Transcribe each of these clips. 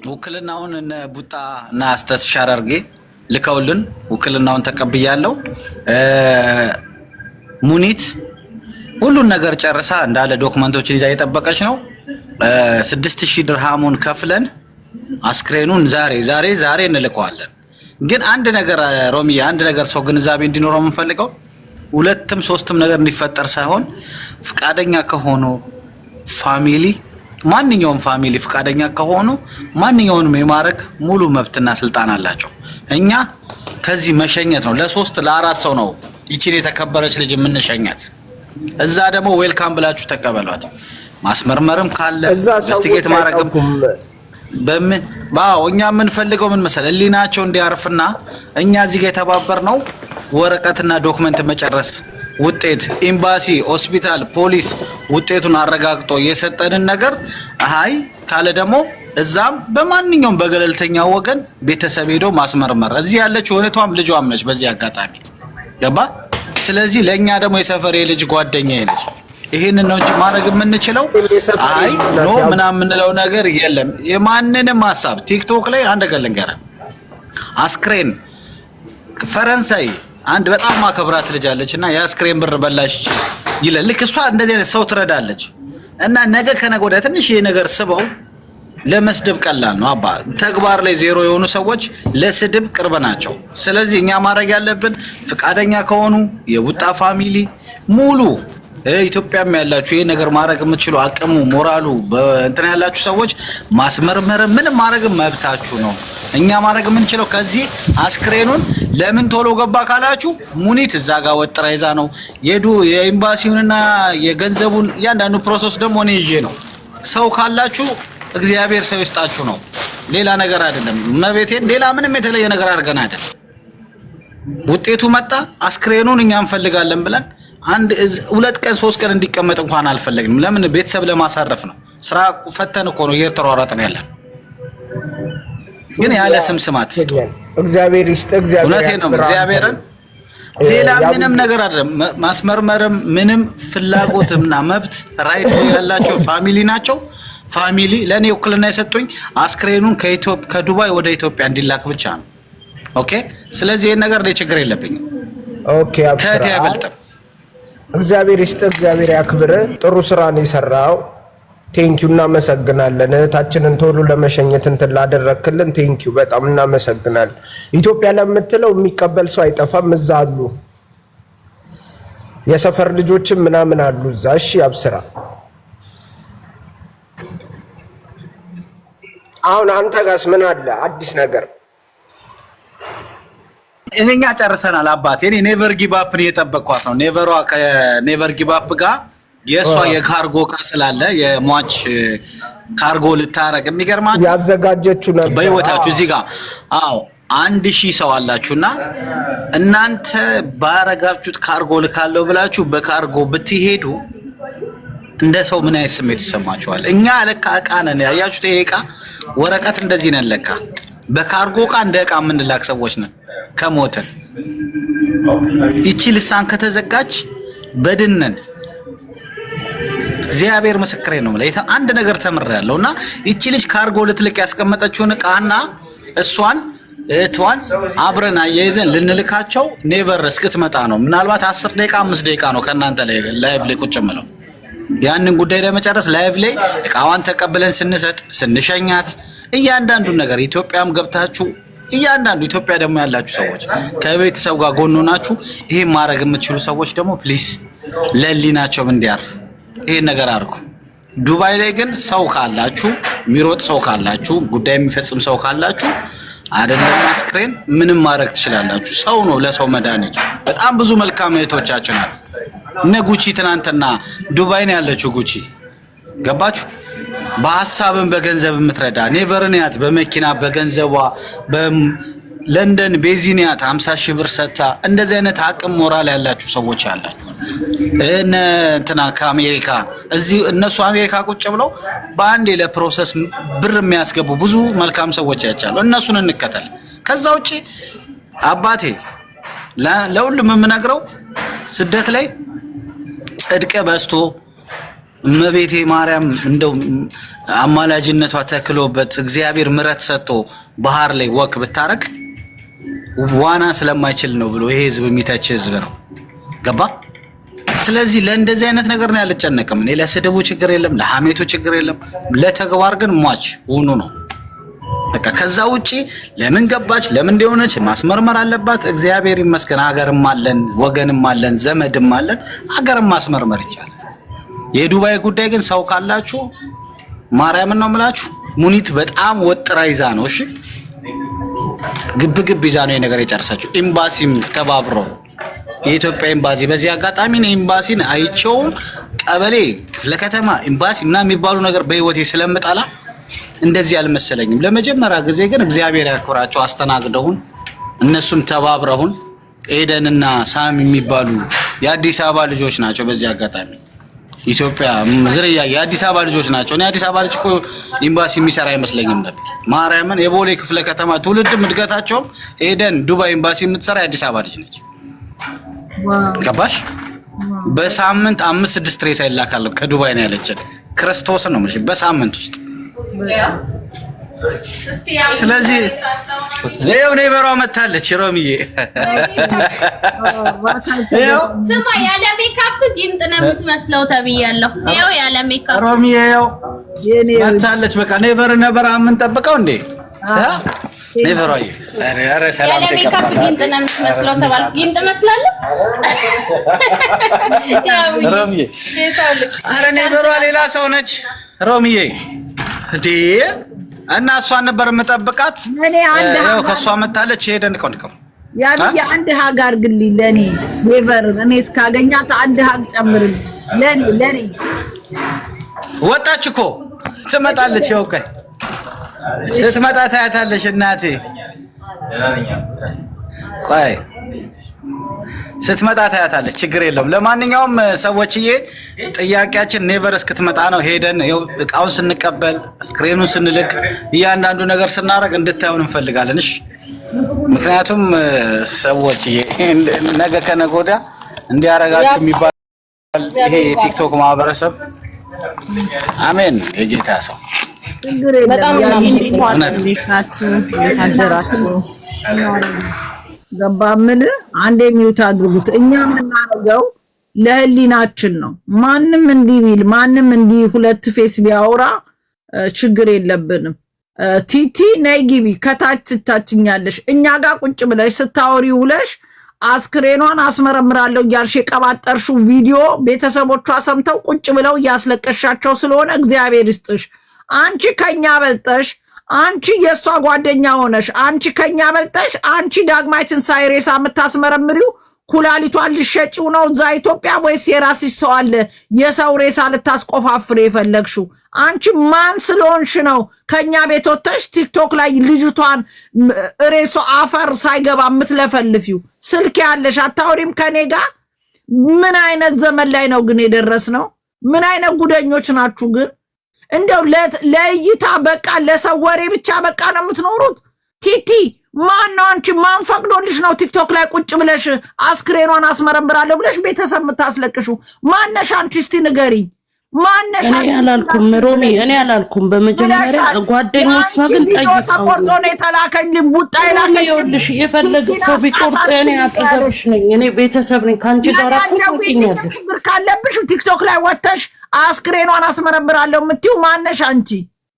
ውክልናውን እነ ቡጣ እና አስተሻር አርጌ ልከውልን ውክልናውን ተቀብያለሁ። ሙኒት ሁሉን ነገር ጨርሳ እንዳለ ዶክመንቶችን ይዛ እየጠበቀች ነው። 6000 ድርሃሙን ከፍለን አስክሬኑን ዛሬ እንልከዋለን። ግን አንድ ነገር ሮሚያ፣ አንድ ነገር ሰው ግንዛቤ እንዲኖረው የምንፈልገው ሁለትም ሶስትም ነገር እንዲፈጠር ሳይሆን ፍቃደኛ ከሆኑ ፋሚሊ ማንኛውም ፋሚሊ ፍቃደኛ ከሆኑ ማንኛውንም የማድረግ ሙሉ መብትና ስልጣን አላቸው። እኛ ከዚህ መሸኘት ነው ለሶስት ለአራት ሰው ነው ይቺን የተከበረች ልጅ የምንሸኛት። እዛ ደግሞ ዌልካም ብላችሁ ተቀበሏት። ማስመርመርም ካለ ኢንቨስቲጌት ማድረግም በምን እኛ የምንፈልገው ምን መሰለህ ህሊናቸው እንዲያርፍና እኛ እዚህ ጋር የተባበርነው ወረቀትና ዶክመንት መጨረስ ውጤት ኤምባሲ ሆስፒታል ፖሊስ ውጤቱን አረጋግጦ የሰጠንን ነገር አይ ካለ ደግሞ እዛም በማንኛውም በገለልተኛ ወገን ቤተሰብ ሄዶ ማስመርመር። እዚህ ያለችው እህቷም ልጇም ነች በዚህ አጋጣሚ ገባ። ስለዚህ ለኛ ደግሞ የሰፈር የልጅ ጓደኛዬ ነች። ይሄንን ነው እንጂ ማድረግ የምንችለው አይ ኖ ምናምን የምንለው ነገር የለም። የማንንም ሀሳብ ቲክቶክ ላይ አንድ ነገር ልንገርህ፣ አስክሬን ፈረንሳይ አንድ በጣም ማከብራት ልጅ አለችና የአስክሬን ብር በላሽ ይላል። ልክ እሷ እንደዚህ አይነት ሰው ትረዳለች እና ነገ ከነገ ወዲያ ትንሽ ይሄ ነገር ስበው ለመስደብ ቀላል ነው። አባ ተግባር ላይ ዜሮ የሆኑ ሰዎች ለስድብ ቅርብ ናቸው። ስለዚህ እኛ ማድረግ ያለብን ፍቃደኛ ከሆኑ የቡጣ ፋሚሊ ሙሉ ኢትዮጵያም ያላችሁ ይሄ ነገር ማድረግ የምትችሉ አቅሙ ሞራሉ እንትን ያላችሁ ሰዎች ማስመርመር ምንም ማድረግ መብታችሁ ነው። እኛ ማድረግ የምንችለው ከዚህ አስክሬኑን ለምን ቶሎ ገባ ካላችሁ ሙኒት እዛ ጋር ወጥራ ይዛ ነው የኤምባሲውንና የገንዘቡን እያንዳንዱ ፕሮሰስ ደግሞ እኔ ይዤ ነው። ሰው ካላችሁ እግዚአብሔር ሰው ይስጣችሁ ነው፣ ሌላ ነገር አይደለም። መቤቴን ሌላ ምንም የተለየ ነገር አድርገን አይደለም። ውጤቱ መጣ፣ አስክሬኑን እኛ እንፈልጋለን ብለን አንድ 2 ቀን 3 ቀን እንዲቀመጥ እንኳን አልፈለግንም። ለምን? ቤተሰብ ለማሳረፍ ነው። ስራ ፈተን እኮ ነው እየተሯሯጥን ያለን። ግን ያለ ስማት እግዚአብሔር ይስጥ። እውነቴን ነው እግዚአብሔርን ሌላ ምንም ነገር አይደለም። ማስመርመርም ምንም ፍላጎትና መብት ራይት ያላቸው ፋሚሊ ናቸው። ፋሚሊ ለኔ ውክልና የሰጡኝ አስክሬኑን ከዱባይ ወደ ኢትዮጵያ እንዲላክ ብቻ ነው። ኦኬ። ስለዚህ ይሄን ነገር ላይ ችግር የለብኝም። ኦኬ። ከቴ አይበልጥም። እግዚአብሔር ይስጥ፣ እግዚአብሔር ያክብር። ጥሩ ስራ ነው የሰራው። ቴንኪው፣ እናመሰግናለን። እህታችንን ቶሎ ለመሸኘት እንትን ላደረክልን ቴንኪው፣ በጣም እናመሰግናለን። ኢትዮጵያ ለምትለው የሚቀበል ሰው አይጠፋም። እዛ አሉ የሰፈር ልጆችም ምናምን አሉ እዛ። እሺ አብስራ። አሁን አንተ ጋርስ ምን አለ አዲስ ነገር? እኛ ጨርሰናል አባቴ። እኔ ኔቨር ጊቭ አፕ ነው የጠበቅኳት ነው። ኔቨር ጊቭ አፕ ጋር የእሷ የካርጎ እቃ ስላለ የሟች ካርጎ ልታረቅ የሚገርማችሁ ያዘጋጀችው ነበር በህይወታችሁ እዚህ ጋር 1000 ሰው አላችሁና እናንተ ባረጋችሁት ካርጎ ልካለው ብላችሁ በካርጎ ብትሄዱ እንደ ሰው ምን አይነት ስሜት ይሰማችኋል? እኛ ለካ እቃ ነን። ያያችሁት ይሄ እቃ ወረቀት እንደዚህ ነን ለካ። በካርጎ እቃ እንደ እቃ የምንላክ ሰዎች ነን። ከሞተን ይቺ ልሳን ከተዘጋች በድነን እግዚአብሔር ምስክሬ ነው። አንድ ነገር ተምሬያለሁና ይቺ ልጅ ካርጎ ልትልቅ ያስቀመጠችውን እቃና እሷን እህቷን አብረን አያይዘን ልንልካቸው ኔቨር እስክትመጣ ነው። ምናልባት 10 ደቂቃ 5 ደቂቃ ነው ከእናንተ ላይቭ ላይ ቁጭ ምለው ያንን ጉዳይ ለመጨረስ ላይቭ ላይ እቃዋን ተቀብለን ስንሰጥ ስንሸኛት እያንዳንዱን ነገር ኢትዮጵያም ገብታችሁ እያንዳንዱ ኢትዮጵያ ደግሞ ያላችሁ ሰዎች ከቤተሰብ ጋር ጎን ሆናችሁ ይሄን ማድረግ የምትችሉ ሰዎች ደግሞ ፕሊስ ለሊናቸው እንዲያርፍ ይሄን ነገር አድርጉ። ዱባይ ላይ ግን ሰው ካላችሁ የሚሮጥ ሰው ካላችሁ ጉዳይ የሚፈጽም ሰው ካላችሁ አይደለም አስክሬን ምንም ማድረግ ትችላላችሁ። ሰው ነው ለሰው መድኃኒቱ። በጣም ብዙ መልካም እህቶቻችን አሉ። እነ ጉቺ ትናንትና ዱባይ ነው ያለችው። ጉቺ ገባችሁ? በሐሳብም በገንዘብ የምትረዳ ኔቨርኒያት በመኪና በገንዘቧ በለንደን ቤዚኒያት 50,000 ብር ሰጥታ እንደዚህ አይነት አቅም ሞራል ያላችሁ ሰዎች አላችሁ። እንትና ከአሜሪካ እዚህ እነሱ አሜሪካ ቁጭ ብለው በአንዴ ለፕሮሰስ ብር የሚያስገቡ ብዙ መልካም ሰዎች ያቻሉ። እነሱን እንከተል። ከዛ ውጪ አባቴ ለሁሉም የምነግረው ስደት ላይ ጽድቅ በዝቶ እመቤቴ ማርያም እንደው አማላጅነቷ ተክሎበት እግዚአብሔር ምሕረት ሰጥቶ ባህር ላይ ወክ ብታረግ ዋና ስለማይችል ነው ብሎ ይሄ ህዝብ የሚተች ህዝብ ነው። ገባ? ስለዚህ ለእንደዚህ አይነት ነገር ነው ያልጨነቅም። እኔ ለስድቡ ችግር የለም፣ ለሐሜቱ ችግር የለም። ለተግባር ግን ሟች ሁኑ ነው በቃ። ከዛ ውጪ ለምን ገባች ለምን እንደሆነች ማስመርመር አለባት። እግዚአብሔር ይመስገን ሀገርም አለን፣ ወገንም አለን፣ ዘመድም አለን። ሀገርም ማስመርመር ይቻላል። የዱባይ ጉዳይ ግን ሰው ካላችሁ ማርያምን ነው የምላችሁ፣ ሙኒት በጣም ወጥራ ይዛ ነው። እሺ ግብ ይዛ ነው የነገር የጨረሰችው። ኤምባሲም ተባብረው የኢትዮጵያ ኤምባሲ በዚህ አጋጣሚ ነው ኤምባሲን አይቼውም ቀበሌ ክፍለ ከተማ ኤምባሲ ምናምን የሚባሉ ነገር በህይወቴ ስለምጠላ እንደዚህ አልመሰለኝም። ለመጀመሪያ ጊዜ ግን እግዚአብሔር ያክብራቸው አስተናግደውን እነሱም ተባብረውን ኤደንና ሳም የሚባሉ የአዲስ አበባ ልጆች ናቸው። በዚህ አጋጣሚ ኢትዮጵያ ዝርያ የአዲስ አበባ ልጆች ናቸው። እኔ አዲስ አበባ ልጅ እኮ ኤምባሲ የሚሰራ አይመስለኝም ነበር። ማርያምን የቦሌ ክፍለ ከተማ ትውልድም እድገታቸውም ኤደን ዱባይ ኤምባሲ የምትሰራ የአዲስ አበባ ልጅ ነች። ገባሽ? በሳምንት 5-6 ሬሳ ይላካል ከዱባይ ነው ያለችን። ክርስቶስ ነው ማለት በሳምንት ውስጥ። ስለዚህ ለየው ኔቨሯ መታለች ሮሚዬ። ስማ ያለ ሜካፕ ጊንጥ ነው የምትመስለው ተብያለሁ። ይኸው ያለ ሜካፕ ሮሚዬ ይኸው መታለች። በቃ ኔቨር ምን ጠብቀው እንዴ? ኔቨሯ ኧረ ሰላም ያለ ሜካፕ ጊንጥ ነው የምትመስለው ተባልኩ። ጊንጥ መስላለሁ ሮሚዬ። ኧረ ኔቨሯ ሌላ ሰው ነች ሮሚዬ እንዴ። እና እሷን ነበር የምጠብቃት። ያው ከሷ መታለች። ሄደን ቆንቀው ያብዬ አንድ ሀግ አድርግልኝ ለኔ ኔቨር። እኔ እስካገኛት አንድ ሀግ ጨምርልኝ ለኔ። ወጣች እኮ ትመጣለች። ያው ቆይ ስትመጣ ታያታለሽ እናቴ። ቆይ ስትመጣ ታያታለች። ችግር የለም። ለማንኛውም ሰዎችዬ ጥያቄያችን ኔቨር እስክትመጣ ነው። ሄደን እቃውን ስንቀበል ስክሪኑን ስንልክ እያንዳንዱ ነገር ስናደርግ እንድታዩን እንፈልጋለን። እሺ ምክንያቱም ሰዎችዬ ነገ ከነገ ወዲያ እንዲያረጋችሁ የሚባል ይሄ የቲክቶክ ማህበረሰብ አሜን። የጌታ ሰው በጣም አደራችሁ ገባምን? አንዴ ሚውት አድርጉት። እኛ የምናደርገው ለህሊናችን ነው። ማንም እንዲህ ቢል ማንም እንዲህ ሁለት ፌስ ቢያወራ ችግር የለብንም። ቲቲ ነይ ግቢ፣ ከታች ትታችኛለሽ። እኛ ጋር ቁጭ ብለሽ ስታወሪ ውለሽ አስክሬኗን አስመረምራለሁ እያልሽ የቀባጠርሽው ቪዲዮ ቤተሰቦቿ ሰምተው ቁጭ ብለው እያስለቀሻቸው ስለሆነ እግዚአብሔር ይስጥሽ። አንቺ ከኛ በልጠሽ አንቺ የሷ ጓደኛ ሆነሽ አንቺ ከኛ በልጠሽ አንቺ ዳግማይ ትንሣኤ ሬሳ የምታስመረምሪው ኩላሊቷን ልሸጪው ነው እዛ ኢትዮጵያ ወይስ የራስሽ ሰው አለ የሰው ሬሳ ልታስቆፋፍር የፈለግሽው? አንቺ ማን ስለሆንሽ ነው ከኛ ቤት ወጥተሽ ቲክቶክ ላይ ልጅቷን ሬሶ አፈር ሳይገባ የምትለፈልፊው? ስልክ ያለሽ አታወሪም ከኔ ጋር? ምን አይነት ዘመን ላይ ነው ግን የደረስነው? ምን አይነት ጉደኞች ናችሁ ግን? እንደው ለእይታ በቃ ለሰው ወሬ ብቻ በቃ ነው የምትኖሩት። ቲቲ ማን ነው አንቺ? ማን ፈቅዶልሽ ነው ቲክቶክ ላይ ቁጭ ብለሽ አስክሬኗን አስመረምራለሁ ብለሽ ቤተሰብ የምታስለቅሹ? ማነሽ አንቺ? እስቲ ንገሪኝ ማነሽ? እኔ አላልኩም ሮሚ፣ እኔ አላልኩም። በመጀመሪያ ጓደኞቿ ግን ጠይቀው ተቆርጦ ነው የተላከኝ። ቡጣ ይላከልሽ የፈለገ ሰው ቢቆርጥ እኔ አጠገብሽ ነኝ። እኔ ቤተሰብ ነኝ። ካንቺ ጋር አጥቂኛለሽ። ችግር ካለብሽ ቲክቶክ ላይ ወጥተሽ አስክሬኗን አስመረምራለሁ የምትይው ማነሽ አንቺ?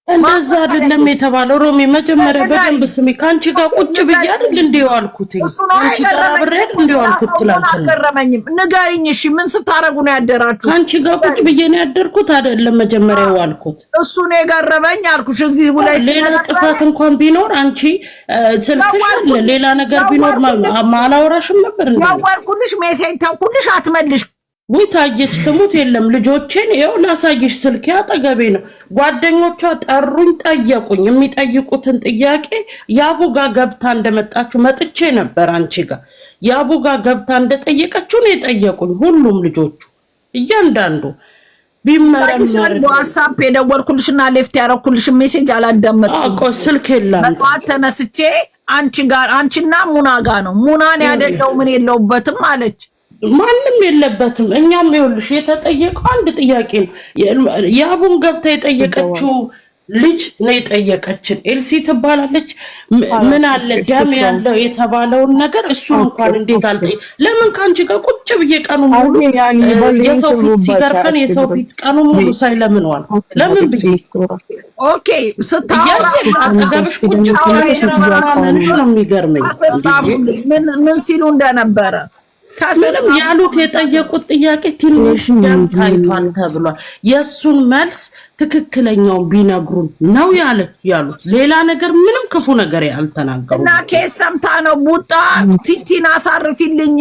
እንደዛ አይደለም የተባለው ሮሚ። መጀመሪያ በደንብ ስሚ። ካንቺ ጋር ቁጭ ብዬ አይደል እንዲው አልኩት። ካንቺ ጋር አብሬ እንዲው አልኩት። ትላንትና አልገረመኝም። ንገሪኝ እሺ፣ ምን ስታረጉ ነው ያደራችሁ? ካንቺ ጋር ቁጭ ብዬ ነው ያደርኩት አይደለም መጀመሪያው አልኩት። እሱ ነው የገረመኝ አልኩሽ። እዚህ ላይ ሌላ ጥፋት እንኳን ቢኖር አንቺ ስልክሽ አለ ሌላ ነገር ቢኖር ማላወራሽም ነበር እንዴ? ያወርኩልሽ ሜሴጅ ተኩልሽ አትመልሽ። ወይ ታየች ትሙት የለም ልጆቼን ይኸው ላሳይሽ። ስልክ አጠገቤ ነው። ጓደኞቿ ጠሩኝ፣ ጠየቁኝ። የሚጠይቁትን ጥያቄ ያቡጋ ገብታ እንደመጣችሁ መጥቼ ነበር አንቺ ጋር። ያቡጋ ገብታ እንደጠየቀችው ነው የጠየቁኝ ሁሉም ልጆቹ እያንዳንዱ ቢመረመር። በዋትስአፕ የደወልኩልሽና ሌፍት ያረኩልሽ ሜሴጅ አላዳመጥሽም እኮ ስልክ የለም። በጠዋት ተነስቼ አንቺ ጋር አንቺና ሙና ጋር ነው ሙናን ያደለው ምን የለውበትም አለች። ማንም የለበትም። እኛም ይኸውልሽ የተጠየቀው አንድ ጥያቄ ነው። የአቡን ገብታ የጠየቀችው ልጅ ነው የጠየቀችን። ኤልሲ ትባላለች። ምን አለ ደም ያለው የተባለውን ነገር እሱን እንኳን እንዴት አልጠየቅ? ለምን ካንቺ ጋር ቁጭ ብዬ ቀኑ ሙሉ የሰው ፊት ሲገርፈን የሰው ፊት ቀኑ ሙሉ ሳይ ለምን ዋል? ለምን ብዬ ኦኬ ስታወራ አጠገብሽ ቁጭ ብዬ ራስሽ ነው የሚገርመኝ ምን ሲሉ እንደነበረ ምንም ያሉት የጠየቁት ጥያቄ ትንሽ ደም ታይቷል ተብሏል። የሱን መልስ ትክክለኛውን ቢነግሩን ነው ያሉት። ሌላ ነገር ምንም ክፉ ነገር ያልተናገሩ እና ኬስ ሰምታ ነው ቡጣ ቲቲን አሳርፊልኝ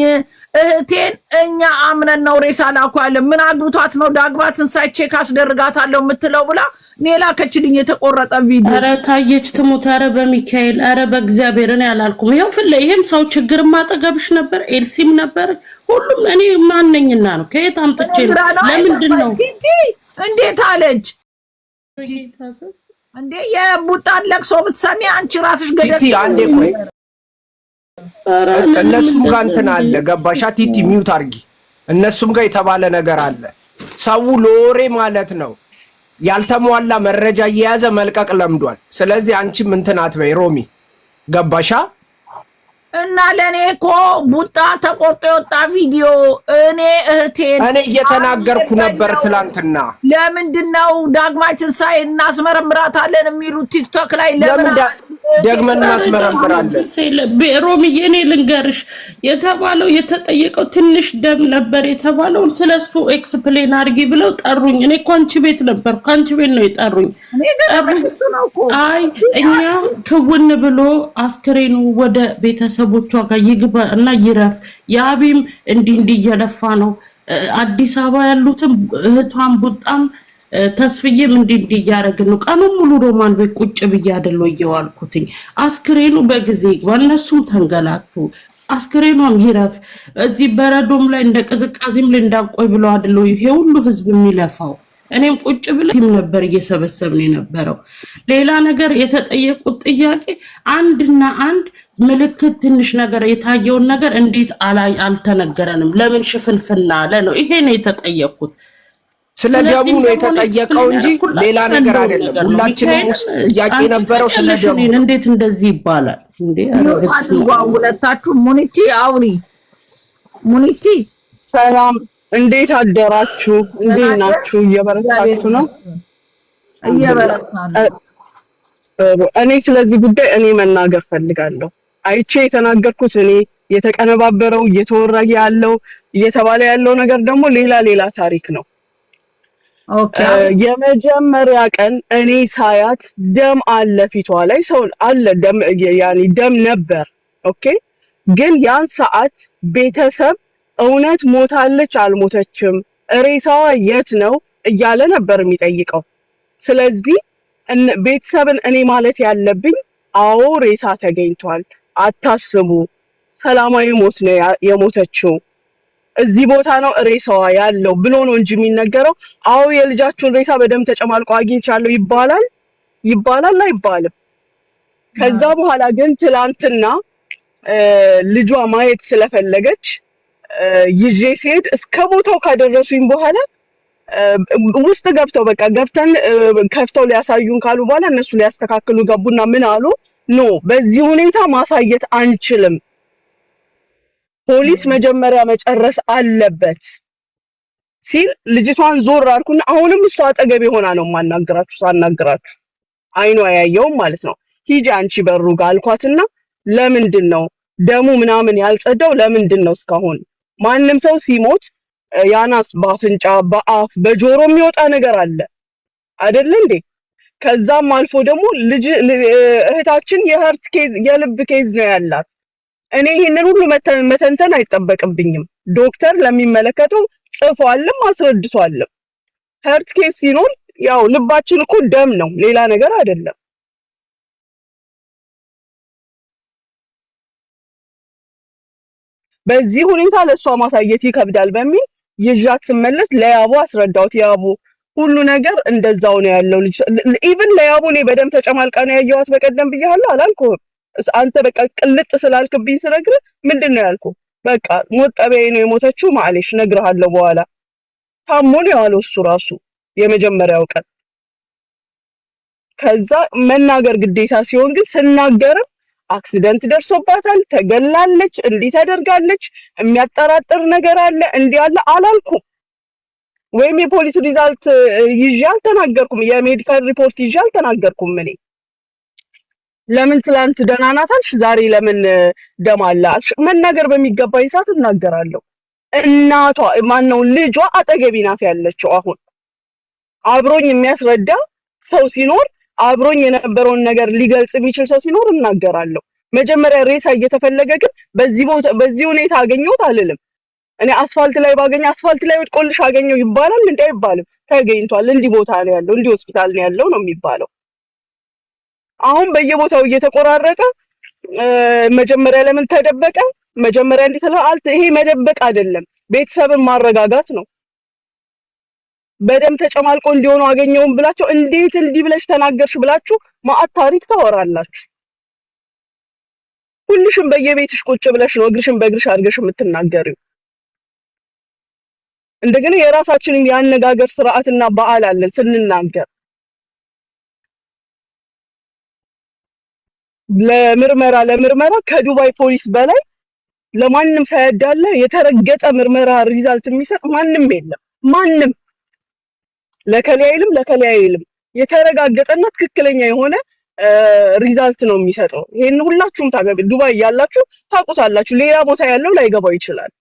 እህቴን እኛ አምነን ነው ሬሳ ላኩ ያለ ምን አግብቷት ነው ዳግማ ትንሳኤ ቼክ አስደርጋታለሁ የምትለው ብላ ኔላ ከችልኝ የተቆረጠ ቪዲዮ። ኧረ ታየች ትሙት። ኧረ በሚካኤል ኧረ በእግዚአብሔር እኔ አላልኩም። ይሄው ይሄም ሰው ችግር ማጠገብሽ ነበር፣ ኤልሲም ነበር፣ ሁሉም እኔ ማንነኝና ነው ከየት አምጥቼ ለምንድን ነው ቲቲ እንዴት አለች እንዴ? የቡጣን ለቅሶ ብትሰሚ አንቺ ራስሽ ገደል ቲቲ አንዴ ቆይ እነሱም ጋር እንትን አለ ገባሻ? ቲቲ ሚውት አርጊ። እነሱም ጋር የተባለ ነገር አለ። ሰው ሎሬ ማለት ነው ያልተሟላ መረጃ እየያዘ መልቀቅ ለምዷል። ስለዚህ አንቺም እንትን አትበይ ሮሚ ገባሻ? እና ለኔ እኮ ቡጣ ተቆርጦ የወጣ ቪዲዮ እኔ እየተናገርኩ ነበር ትላንትና። ለምንድነው ዳግማችን ሳይ እናስመረምራታለን የሚሉት ቲክቶክ ላይ ለምን ደግመን እናስመረምራለን? ሮሚዬ እኔ ልንገርሽ የተባለው የተጠየቀው ትንሽ ደም ነበር የተባለው ስለሱ ኤክስፕሌን አድርጊ ብለው ጠሩኝ። እኔ እኮ አንቺ ቤት ነበር፣ ካንቺ ቤት ነው የጠሩኝ። አይ እኛ ክውን ብሎ አስክሬኑ ወደ ቤተሰቦቿ ጋር ይግባ እና ይረፍ። ያቢም እንዲህ እየለፋ ነው። አዲስ አበባ ያሉትም እህቷን ቡጣም ተስፍዬም እንዲህ እያደረግን ነው። ቀኑን ሙሉ ሮማን ቤት ቁጭ ብዬ አይደለው እየዋልኩትኝ። አስክሬኑ በጊዜ ይግባ፣ እነሱም ተንገላቱ። አስክሬኗም ይረፍ። እዚህ በረዶም ላይ እንደ ቅዝቃዜም ላይ እንዳቆይ ብለው አይደለው ይሄ ሁሉ ህዝብ የሚለፋው። እኔም ቁጭ ብለን ነበር እየሰበሰብን የነበረው። ሌላ ነገር የተጠየቁት ጥያቄ አንድና አንድ ምልክት ትንሽ ነገር የታየውን ነገር እንዴት አልተነገረንም? ለምን ሽፍንፍና አለ ነው። ይሄ ነው የተጠየቁት። ስለ ደሙ ነው የተጠየቀው እንጂ ሌላ ነገር አይደለም። ሁላችንም ውስጥ ጥያቄ ነበረው ስለ ደሙ። እንዴት እንደዚህ ይባላል እንዴ? ሁለታችሁ ሙኒቲ አውሪ። ሙኒቲ ሰላም፣ እንዴት አደራችሁ? እንዴት ናችሁ? እየበረታችሁ ነው? እየበረታን። እኔ ስለዚህ ጉዳይ እኔ መናገር ፈልጋለሁ። አይቼ የተናገርኩት እኔ የተቀነባበረው እየተወራ ያለው እየተባለ ያለው ነገር ደግሞ ሌላ ታሪክ ነው። የመጀመሪያ ቀን እኔ ሳያት ደም አለ ፊቷ ላይ ሰው አለ ደም ደም ነበር። ኦኬ ግን ያን ሰዓት ቤተሰብ እውነት ሞታለች አልሞተችም ሬሳዋ የት ነው እያለ ነበር የሚጠይቀው። ስለዚህ ቤተሰብን እኔ ማለት ያለብኝ አዎ ሬሳ ተገኝቷል፣ አታስቡ፣ ሰላማዊ ሞት ነው የሞተችው፣ እዚህ ቦታ ነው ሬሳዋ ያለው ብሎ ነው እንጂ የሚነገረው። አዎ የልጃችሁን ሬሳ በደም ተጨማልቆ አግኝቻለሁ ይባላል አይባልም። ከዛ በኋላ ግን ትላንትና ልጇ ማየት ስለፈለገች ይዤ ሲሄድ እስከ ቦታው ካደረሱኝ በኋላ ውስጥ ገብተው በቃ ገብተን ከፍተው ሊያሳዩን ካሉ በኋላ እነሱ ሊያስተካክሉ ገቡና ምን አሉ? ኖ በዚህ ሁኔታ ማሳየት አንችልም፣ ፖሊስ መጀመሪያ መጨረስ አለበት ሲል ልጅቷን ዞር አልኩና አሁንም እሷ አጠገቤ ሆና ነው ሳናግራችሁ አይኗ ያየውም ማለት ነው። ሂጂ አንቺ በሩ ጋር አልኳትና ለምንድን ነው ደሙ ምናምን ያልጸዳው? ለምንድን ነው እስካሁን ማንም ሰው ሲሞት ያናስ በአፍንጫ በአፍ በጆሮ የሚወጣ ነገር አለ አይደል እንዴ? ከዛም አልፎ ደግሞ እህታችን የሀርት ኬዝ የልብ ኬዝ ነው ያላት። እኔ ይሄንን ሁሉ መተንተን አይጠበቅብኝም። ዶክተር ለሚመለከተው ጽፏልም አስረድቷልም። ሀርት ኬዝ ሲኖር ያው ልባችን እኮ ደም ነው ሌላ ነገር አይደለም። በዚህ ሁኔታ ለሷ ማሳየት ይከብዳል በሚል ይዣት ስመለስ ለያቡ አስረዳሁት። ያቡ ሁሉ ነገር እንደዛው ነው ያለው ልጅ ኢቭን ለያቡ እኔ በደም ተጨማልቃ ነው ያየኋት በቀደም ብያለሁ አላልኩም? አንተ በቃ ቅልጥ ስላልክብኝ ስነግርህ ምንድነው ያልኩህ? በቃ ሞት ጠቢያዬ ነው የሞተችው ማለሽ ነግርሃለሁ በኋላ ታሞ ነው ያለው እሱ ራሱ የመጀመሪያው ቀን ከዛ መናገር ግዴታ ሲሆን ግን ስናገርም አክሲደንት ደርሶባታል ተገላለች እንዲህ ተደርጋለች የሚያጠራጥር ነገር አለ እንዲህ አለ አላልኩም ወይም የፖሊስ ሪዛልት ይዤ አልተናገርኩም የሜዲካል ሪፖርት ይዤ አልተናገርኩም እኔ ለምን ትላንት ደህና ናት አልሽ ዛሬ ለምን ደም አለ አልሽ መናገር በሚገባኝ ሰዓት እናገራለሁ እናቷ ማነው ልጇ አጠገቢ ናት ያለችው አሁን አብሮኝ የሚያስረዳ ሰው ሲኖር አብሮኝ የነበረውን ነገር ሊገልጽ የሚችል ሰው ሲኖር እናገራለሁ መጀመሪያ ሬሳ እየተፈለገ ግን በዚህ ሁኔታ አገኘሁት አልልም እኔ አስፋልት ላይ ባገኝ አስፋልት ላይ ወድቆልሽ አገኘው ይባላል እንዴ አይባልም ተገኝቷል እንዲህ ቦታ ነው ያለው እንዲህ ሆስፒታል ነው ያለው ነው የሚባለው አሁን በየቦታው እየተቆራረጠ መጀመሪያ ለምን ተደበቀ መጀመሪያ እንዲተላልት ይሄ መደበቅ አይደለም ቤተሰብን ማረጋጋት ነው በደም ተጨማልቆ እንዲሆኑ አገኘውን ብላችሁ እንዴት እንዲህ ብለሽ ተናገርሽ ብላችሁ ማአት ታሪክ ታወራላችሁ ሁልሽም በየቤትሽ ቁጭ ብለሽ ነው እግርሽን በእግርሽ አድርገሽ የምትናገሪው እንደገና የራሳችንን ያነጋገር ስርዓትና በዓል አለን ስንናገር ለምርመራ ከዱባይ ፖሊስ በላይ ለማንንም ሳያዳለ የተረገጠ ምርመራ ሪዛልት የሚሰጥ ማንንም የለም ማንንም ለከለያይልም የተረጋገጠና ትክክለኛ የሆነ ሪዛልት ነው የሚሰጠው ይሄን ሁላችሁም ታገብ ዱባይ ያላችሁ ታቁታላችሁ ሌላ ቦታ ያለው ላይገባው ይችላል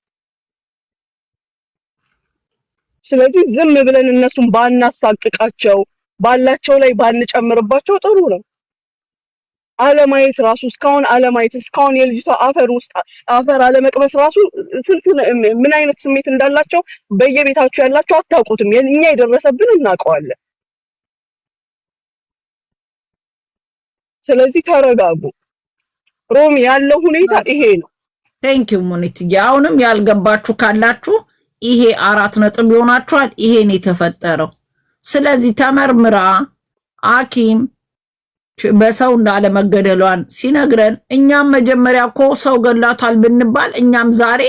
ስለዚህ ዝም ብለን እነሱን ባናሳቅቃቸው ባላቸው ላይ ባንጨምርባቸው ጥሩ ነው አለማየት ራሱ እስካሁን የልጅቷ አፈር አለመቅመስ ራሱ ስንት ምን አይነት ስሜት እንዳላቸው በየቤታቸው ያላቸው አታውቁትም እኛ የደረሰብን እናውቀዋለን ስለዚህ ተረጋጉ ሮሚ ያለው ሁኔታ ይሄ ነው ቴንክ ዩ ሙኒት ያውንም ያልገባችሁ ካላችሁ ይሄ 4 ነጥብ ይሆናችኋል ይሄ ነው የተፈጠረው ስለዚህ ተመርምራ አኪም በሰው እንዳለ መገደሏን ሲነግረን እኛም መጀመሪያ እኮ ሰው ገላታል ብንባል እኛም ዛሬ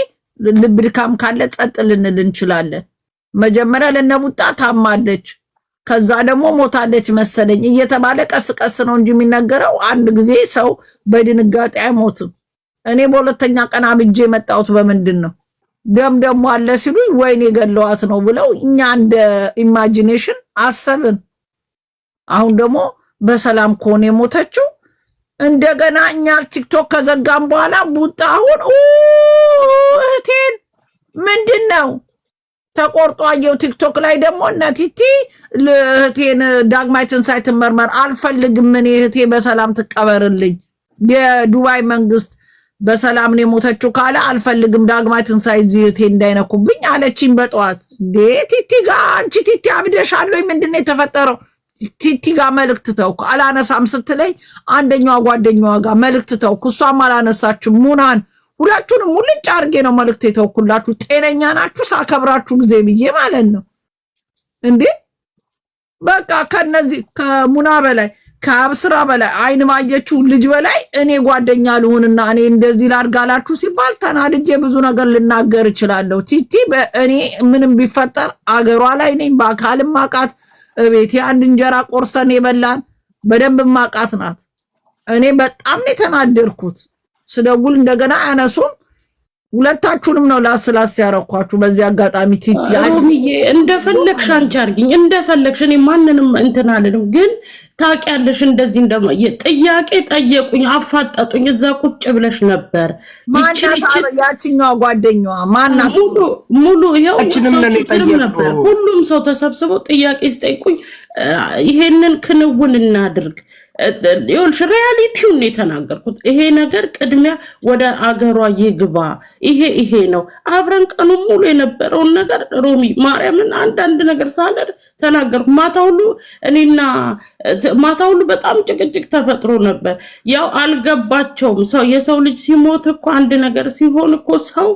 ልብ ድካም ካለ ጸጥ ልንል እንችላለን መጀመሪያ ለነቡጣ ታማለች ከዛ ደግሞ ሞታለች መሰለኝ እየተባለ ቀስ ነው እንጂ የሚነገረው አንድ ጊዜ ሰው በድንጋጤ አይሞትም እኔ በሁለተኛ ቀን አብጄ መጣሁት በምንድነው ደም አለ ሲሉ ወይኔ ገለዋት ነው ብለው እኛ እንደ ኢማጂኔሽን አሰብን አሁን ደግሞ በሰላም ኮኔ ሞተችው እንደገና እኛ ቲክቶክ ከዘጋም በኋላ ቡጣ አሁን እህቴን ምንድነው ተቆርጦ አየው ቲክቶክ ላይ ደግሞ ነቲቲ ለእህቴን ዳግማይ ትንሳኤ ትመርመር አልፈልግም እኔ እህቴ በሰላም ትቀበርልኝ የዱባይ መንግስት በሰላም ነው ሞተችው ካለ አልፈልግም ዳግማይ ትንሳኤ እህቴ እንዳይነኩብኝ አለችኝ በጠዋት ቲቲ ጋር አንቺ ቲቲ አብደሻል ወይ ምንድነው የተፈጠረው ቲቲ ጋር መልእክት ተውኩ አላነሳም ስትለኝ አንደኛዋ ጓደኛዋ ጋር መልእክት ተውኩ እሷም አላነሳችም ሙናን ሁለቱንም ሙልጭ አርጌ ነው መልእክት የተውኩላችሁ ጤነኛ ናችሁ ሳከብራችሁ ጊዜ ብዬ ማለት ነው እንዴ በቃ ከነዚህ ከሙና በላይ ከአብስራ በላይ አይን ማየችው ልጅ በላይ እኔ ጓደኛ ልሁንና እኔ እንደዚህ ላርጋላችሁ ሲባል ተናድጄ ብዙ ነገር ልናገር እችላለሁ ቲቲ በእኔ ምንም ቢፈጠር አገሯ ላይ ነኝ በአካልም ማቃት ቤቴ አንድ እንጀራ ቆርሰን የበላን በደንብ ማቃት ናት እኔ በጣም ነው ተናደርኩት ስደውል እንደገና አነሱም ሁለታችሁንም ነው ላስላስ ያረኳችሁ በዚህ አጋጣሚ ቲቲ አሮሚዬ እንደፈለግሽ አንቺ አርግኝ እንደፈለግሽ እኔ ማንንም እንትን አልልም ግን ታውቂያለሽ እንደዚህ ጥያቄ ጠየቁኝ አፋጣጡኝ እዛ ቁጭ ብለሽ ነበር ያቺኛው ጓደኛዋ ማናት ሙሉ ይሄው ነበር ሁሉም ሰው ተሰብስበው ጥያቄ ሲጠይቁኝ ይሄንን ክንውን እናድርግ ይኸውልሽ ሪያሊቲውን ነው የተናገርኩት ይሄ ነገር ቅድሚያ ወደ አገሯ ይግባ ይሄ ነው አብረን ቀኑ ሙሉ የነበረውን ነገር ሮሚ ማርያምን አንድ ነገር ሳለር ተናገርኩ ማታ ሁሉ በጣም ጭቅጭቅ ተፈጥሮ ነበር ያው አልገባቸውም ሰው የሰው ልጅ ሲሞት እኮ አንድ ነገር ሲሆን እኮ ሰው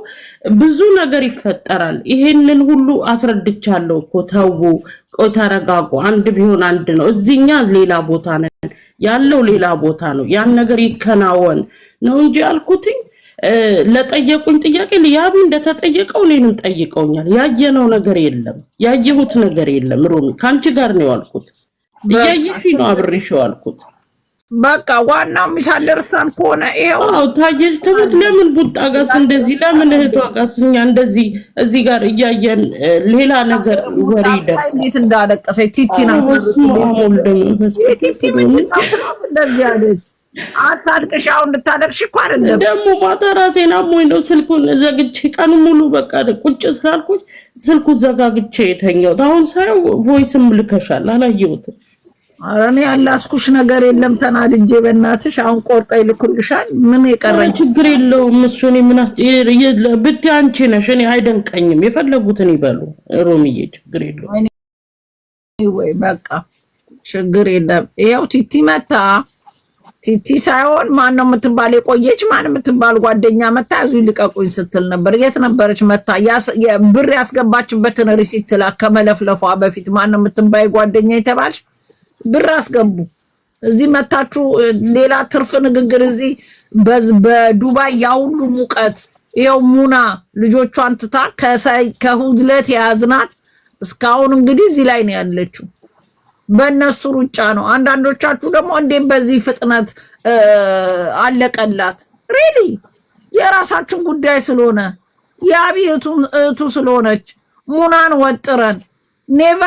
ብዙ ነገር ይፈጠራል ይሄንን ሁሉ አስረድቻለሁ እኮ ተው ተረጋጉ አንድ ቢሆን አንድ ነው እዚህኛ ሌላ ቦታ ነን ያለው ሌላ ቦታ ነው ያን ነገር ይከናወን ነው እንጂ አልኩትኝ ለጠየቁኝ ጥያቄ ያቢ እንደተጠየቀው እኔንም ጠይቀውኛል። ያየነው ነገር የለም፣ ያየሁት ነገር የለም። ሮሚ ካንቺ ጋር ነው ያልኩት፣ እያየሽ ነው አብሬሽ ያልኩት። በቃ ዋናው ሚሳንደርስታንድ ከሆነ ይሄው ታየሽ ትሙት። ለምን ቡጣ ጋስ እንደዚህ ለምን እህቷ ጋስ እኛ እንደዚህ እዚህ ጋር እያየን ሌላ ነገር ወሬ ይደርስ እንዴት እንዳለቀሰ ቲቲና ቲቲ እንደዚህ አለች። አታልቅሽ፣ አሁን እንድታለቅሽ እኮ አይደለም። ደግሞ ማታ ራሴን አሞኝ ነው ስልኩን ዘግቼ ቀኑ ሙሉ በቃ ቁጭ ስላልኩኝ ስልኩ ዘጋግቼ የተኛሁት። አሁን ሳይው ቮይስም ልከሻል አላየሁትም። ኧረ እኔ ያላስኩሽ ነገር የለም። ተናድጄ በእናትሽ አሁን ቆርጣ ይልኩልሻል። ምን የቀረኝ ችግር የለውም። እሱ እኔ ምን ብታይ አንቺ ነሽ። እኔ አይደንቀኝም። የፈለጉትን ይበሉ ሮሚዬ፣ ችግር የለውም። ወይ በቃ ችግር የለም። ይኸው ቲቲ መታ። ቲቲ ሳይሆን ማን ነው የምትባል የቆየች ማን የምትባል ጓደኛ መታ ያዙ ይልቀቁኝ ስትል ነበር። የት ነበረች መታ? ብር ያስገባችበትን ሪሲት ከመለፍለፏ በፊት ማን ነው የምትባል ጓደኛ የተባልሽ ብር አስገቡ። እዚህ መታችሁ ሌላ ትርፍ ንግግር። እዚህ በዱባይ ያውሉ ሙቀት ይሄው ሙና ልጆቿን ትታ ከሁድለት የያዝናት እስካሁን እንግዲህ እዚህ ላይ ነው ያለችው። በእነሱ ሩጫ ነው። አንዳንዶቻችሁ ደግሞ እንዴት በዚህ ፍጥነት አለቀላት? ሪሊ የራሳችን ጉዳይ ስለሆነ የአብይ እህቱ ስለሆነች ሙናን ወጥረን ኔቨር